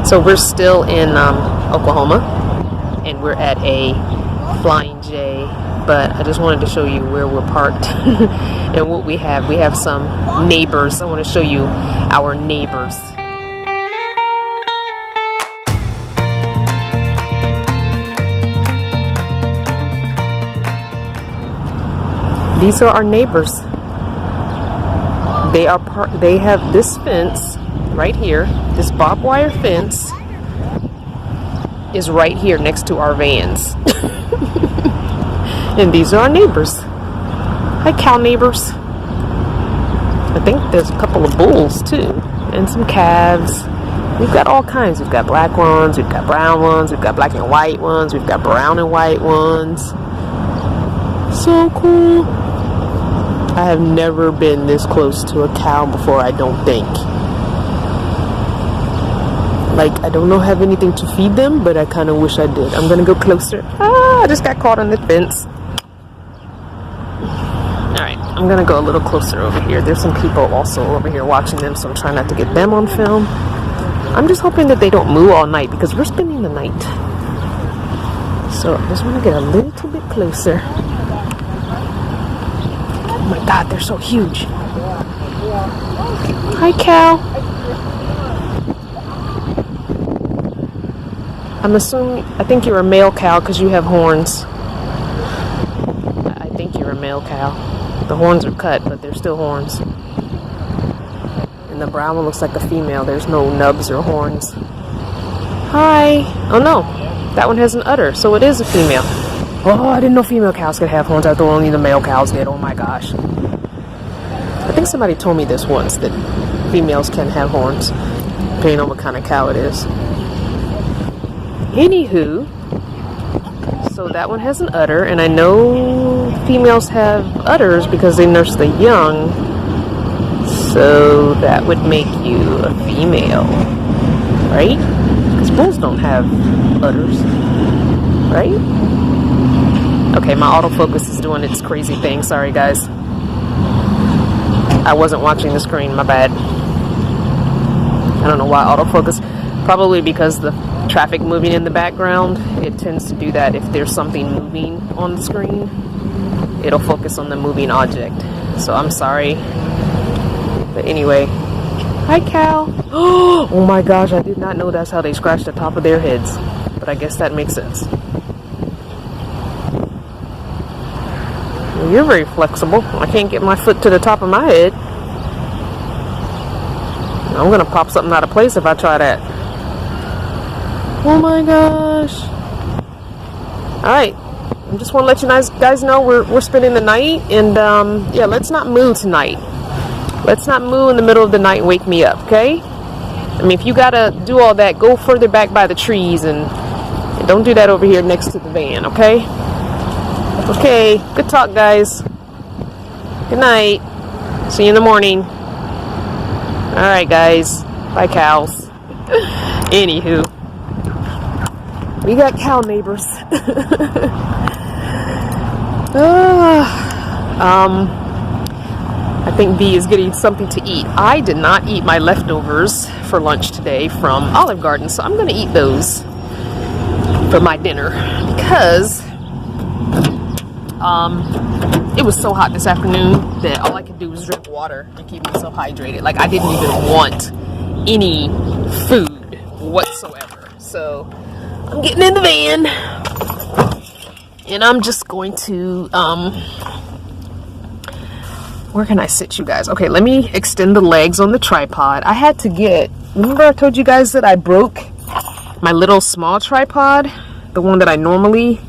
So we're still in Oklahoma, and we're at a Flying J, but I just wanted to show you where we're parked and what we have. We have some neighbors. I want to show you our neighbors. These are our neighbors. They have this fence right here. This barbed wire fence is right here next to our vans. And these are our neighbors. Hi, cow neighbors. I think there's a couple of bulls too, and some calves. We've got all kinds. We've got black ones, we've got brown ones, we've got black and white ones, we've got brown and white ones. So cool. I have never been this close to a cow before, I don't think. Like, I don't have anything to feed them, but I kind of wish I did. I'm gonna go closer. I just got caught on the fence. Alright, I'm gonna go a little closer over here. There's some people also over here watching them, so I'm trying not to get them on film. I'm just hoping that they don't moo all night, because we're spending the night. So I just want to get a little bit closer. Oh my god, they're so huge. Hi, cow. I'm assuming, I think you're a male cow because you have horns. I think you're a male cow. The horns are cut, but they're still horns. And the brown one looks like a female. There's no nubs or horns. Hi. Oh no, that one has an udder, so it is a female. Oh, I didn't know female cows could have horns. I thought only the male cows did. Oh my gosh. I think somebody told me this once, that females can have horns, depending on what kind of cow it is. Anywho, so that one has an udder, and I know females have udders because they nurse the young, so that would make you a female, right? Because bulls don't have udders, right? Okay, my autofocus is doing its crazy thing. Sorry, guys. I wasn't watching the screen, my bad. I don't know why autofocus. Probably because the traffic moving in the background, it tends to do that. If there's something moving on the screen, it'll focus on the moving object. So I'm sorry. But anyway. Hi, cow. Oh my gosh, I did not know that's how they scratch the top of their heads. But I guess that makes sense. Well, you're very flexible. I can't get my foot to the top of my head. I'm gonna pop something out of place if I try that. Oh my gosh. Alright. I just want to let you guys know we're spending the night. And yeah, let's not moo tonight. Let's not moo in the middle of the night and wake me up, okay? I mean, if you gotta do all that, go further back by the trees and don't do that over here next to the van, okay? Okay, good talk, guys. Good night. See you in the morning. Alright, guys. Bye, cows. Anywho. We got cow neighbors. I think B is getting something to eat. I did not eat my leftovers for lunch today from Olive Garden, so I'm going to eat those for my dinner because it was so hot this afternoon that all I could do was drink water and keep myself hydrated. Like, I didn't even want any food whatsoever. So I'm getting in the van and I'm just going to where can I sit, you guys? Okay, let me extend the legs on the tripod. I had to remember I told you guys that I broke my little small tripod, the one that I normally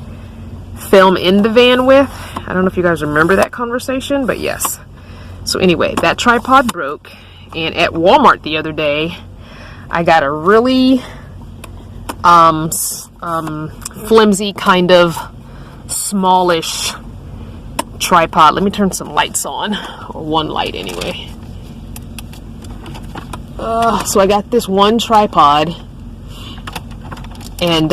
film in the van with. I don't know if you guys remember that conversation, but yes. So anyway, that tripod broke, and at Walmart the other day I got a really flimsy, kind of smallish tripod. Let me turn some lights on, or one light anyway. So I got this one tripod, and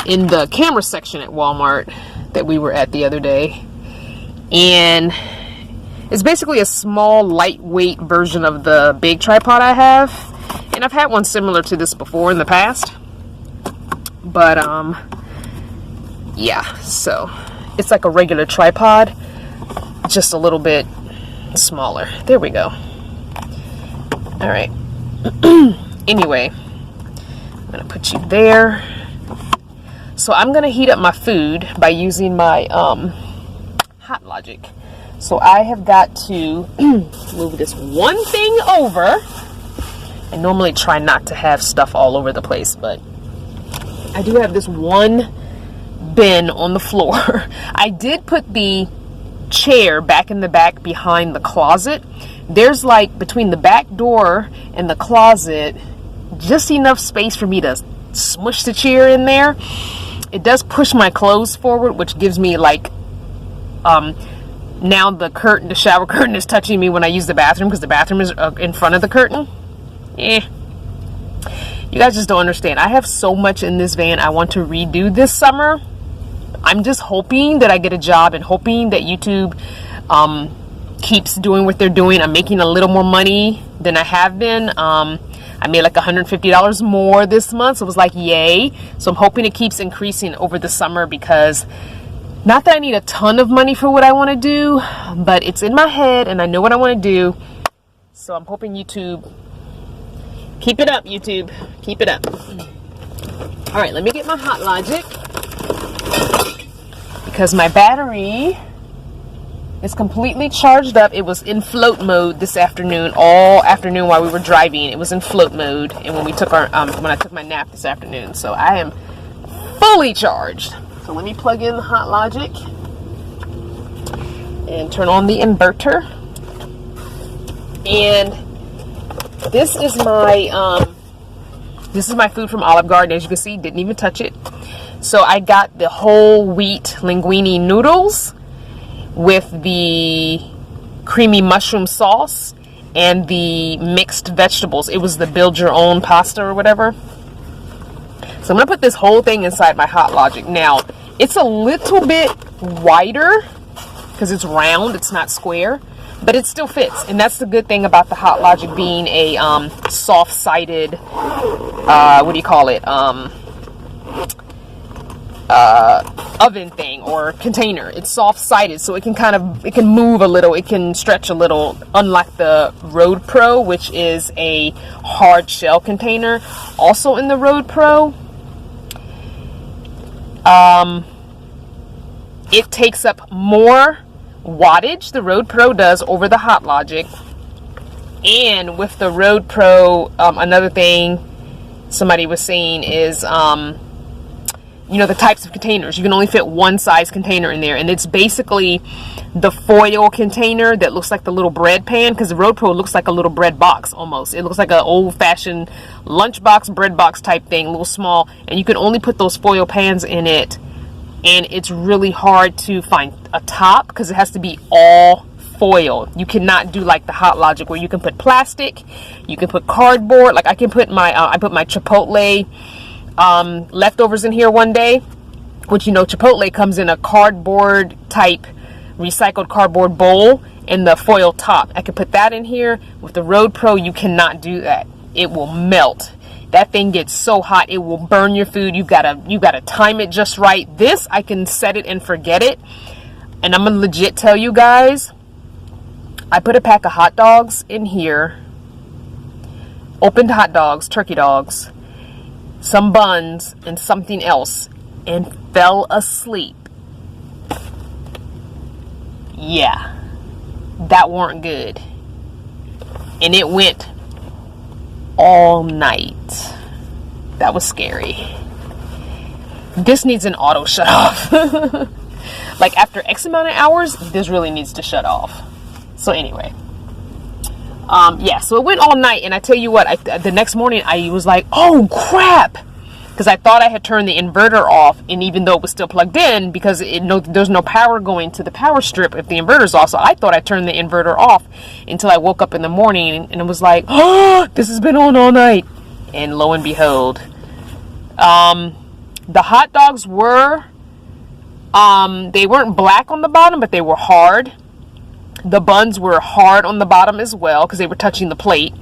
in the camera section at Walmart that we were at the other day, and it's basically a small, lightweight version of the big tripod I have, and and I've had one similar to this before in the past, but yeah, so it's like a regular tripod, just a little bit smaller. There we go. All right. Anyway, I'm gonna put you there. So I'm gonna heat up my food by using my Hot Logic. So I have got to move this one thing over. I normally try not to have stuff all over the place, but I do have this one bin on the floor. I did put the chair back in the back behind the closet. There's like between the back door and the closet just enough space for me to smush the chair in there. It does push my clothes forward, which gives me like now the shower curtain is touching me when I use the bathroom, because the bathroom is in front of the curtain. You guys just don't understand. I have so much in this van I want to redo this summer. I'm just hoping that I get a job and hoping that YouTube keeps doing what they're doing. I'm making a little more money than I have been. I made like $150 more this month, so it was like yay. So I'm hoping it keeps increasing over the summer, because not that I need a ton of money for what I want to do, but it's in my head and I know what I want to do. So I'm hoping YouTube, keep it up, YouTube, keep it up. All right, let me get my Hot Logic, because my battery is completely charged up. It was in float mode this afternoon, all afternoon while we were driving. It was in float mode, and when we took our when I took my nap this afternoon. So I am fully charged. So let me plug in the Hot Logic and turn on the inverter. And this is my food from Olive Garden. As you can see, didn't even touch it. So I got the whole wheat linguine noodles with the creamy mushroom sauce and the mixed vegetables. It was the build your own pasta or whatever. So I'm gonna put this whole thing inside my Hot Logic. Now, it's a little bit wider because it's round, it's not square, but it still fits. And that's the good thing about the Hot Logic being a soft-sided, what do you call it? Oven thing or container. It's soft-sided, so it can move a little, it can stretch a little, unlike the Road Pro, which is a hard shell container. Also in the Road Pro, it takes up more wattage, the Road Pro does, over the Hot Logic. And with the Road Pro, another thing somebody was saying is you know, the types of containers. You can only fit one size container in there, and it's basically the foil container that looks like the little bread pan, because the Road Pro looks like a little bread box almost. It looks like an old-fashioned lunchbox, bread box type thing, a little small, and you can only put those foil pans in it, and it's really hard to find a top because it has to be all foil. You cannot do like the Hot Logic where you can put plastic, you can put cardboard. Like I can put my I put my Chipotle leftovers in here one day, which, you know, Chipotle comes in a cardboard type recycled cardboard bowl and the foil top. I could put that in here. With the Road Pro, you cannot do that. It will melt. That thing gets so hot it will burn your food. You gotta time it just right. This, I can set it and forget it. And I'm gonna legit tell you guys, I put a pack of hot dogs in here, opened hot dogs, turkey dogs, some buns, and something else, and fell asleep. Yeah, that weren't good. And it went all night. That was scary. This needs an auto shut off. Like after X amount of hours, this really needs to shut off. So anyway, yeah, so it went all night, and I tell you what, the next morning I was like, oh crap, because I thought I had turned the inverter off, and even though it was still plugged in, because there's no power going to the power strip if the inverter's off, so I thought I turned the inverter off until I woke up in the morning, and it was like, oh, this has been on all night, and lo and behold, the hot dogs were, they weren't black on the bottom, but they were hard. The buns were hard on the bottom as well because they were touching the plate.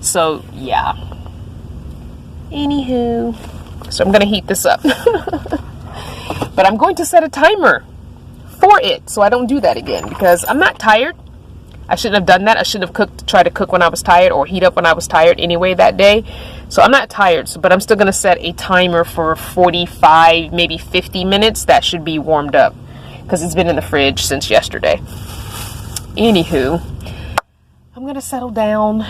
So yeah, Anywho, so I'm going to heat this up. But I'm going to set a timer for it so I don't do that again, because I'm not tired. I shouldn't have done that. I should have tried to cook when I was tired, or heat up when I was tired anyway that day. So I'm not tired, but I'm still going to set a timer for 45, maybe 50 minutes. That should be warmed up because it's been in the fridge since yesterday. Anywho, I'm going to settle down.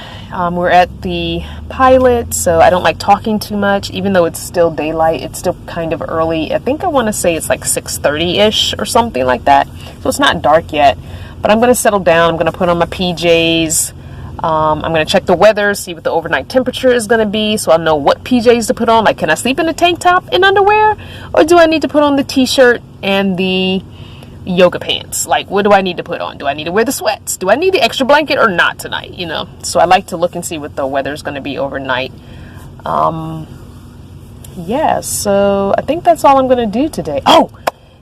We're at the pilot, so I don't like talking too much, even though it's still daylight. It's still kind of early. I think I want to say it's like 6:30-ish or something like that. So it's not dark yet. But I'm going to settle down. I'm going to put on my PJs. I'm going to check the weather, see what the overnight temperature is going to be, so I'll know what PJs to put on. Like, can I sleep in a tank top and underwear? Or do I need to put on the t-shirt and the yoga pants? Like, what do I need to put on? Do I need to wear the sweats? Do I need the extra blanket or not tonight? You know, so I like to look and see what the weather is going to be overnight. Yeah, so I think that's all I'm going to do today. Oh,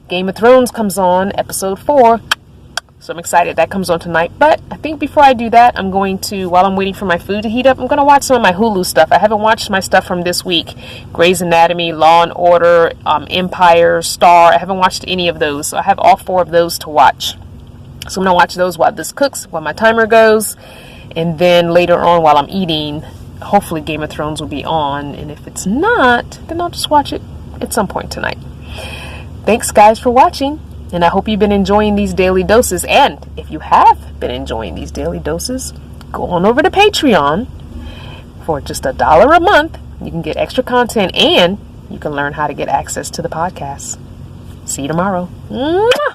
Game of Thrones comes on, episode 4. So I'm excited. That comes on tonight. But I think before I do that, I'm going to, while I'm waiting for my food to heat up, I'm going to watch some of my Hulu stuff. I haven't watched my stuff from this week. Grey's Anatomy, Law and Order, Empire, Star. I haven't watched any of those. So I have all 4 of those to watch. So I'm going to watch those while this cooks, while my timer goes. And then later on, while I'm eating, hopefully Game of Thrones will be on. And if it's not, then I'll just watch it at some point tonight. Thanks, guys, for watching. And I hope you've been enjoying these daily doses. And if you have been enjoying these daily doses, go on over to Patreon. For just $1 a month, you can get extra content and you can learn how to get access to the podcast. See you tomorrow. Mwah!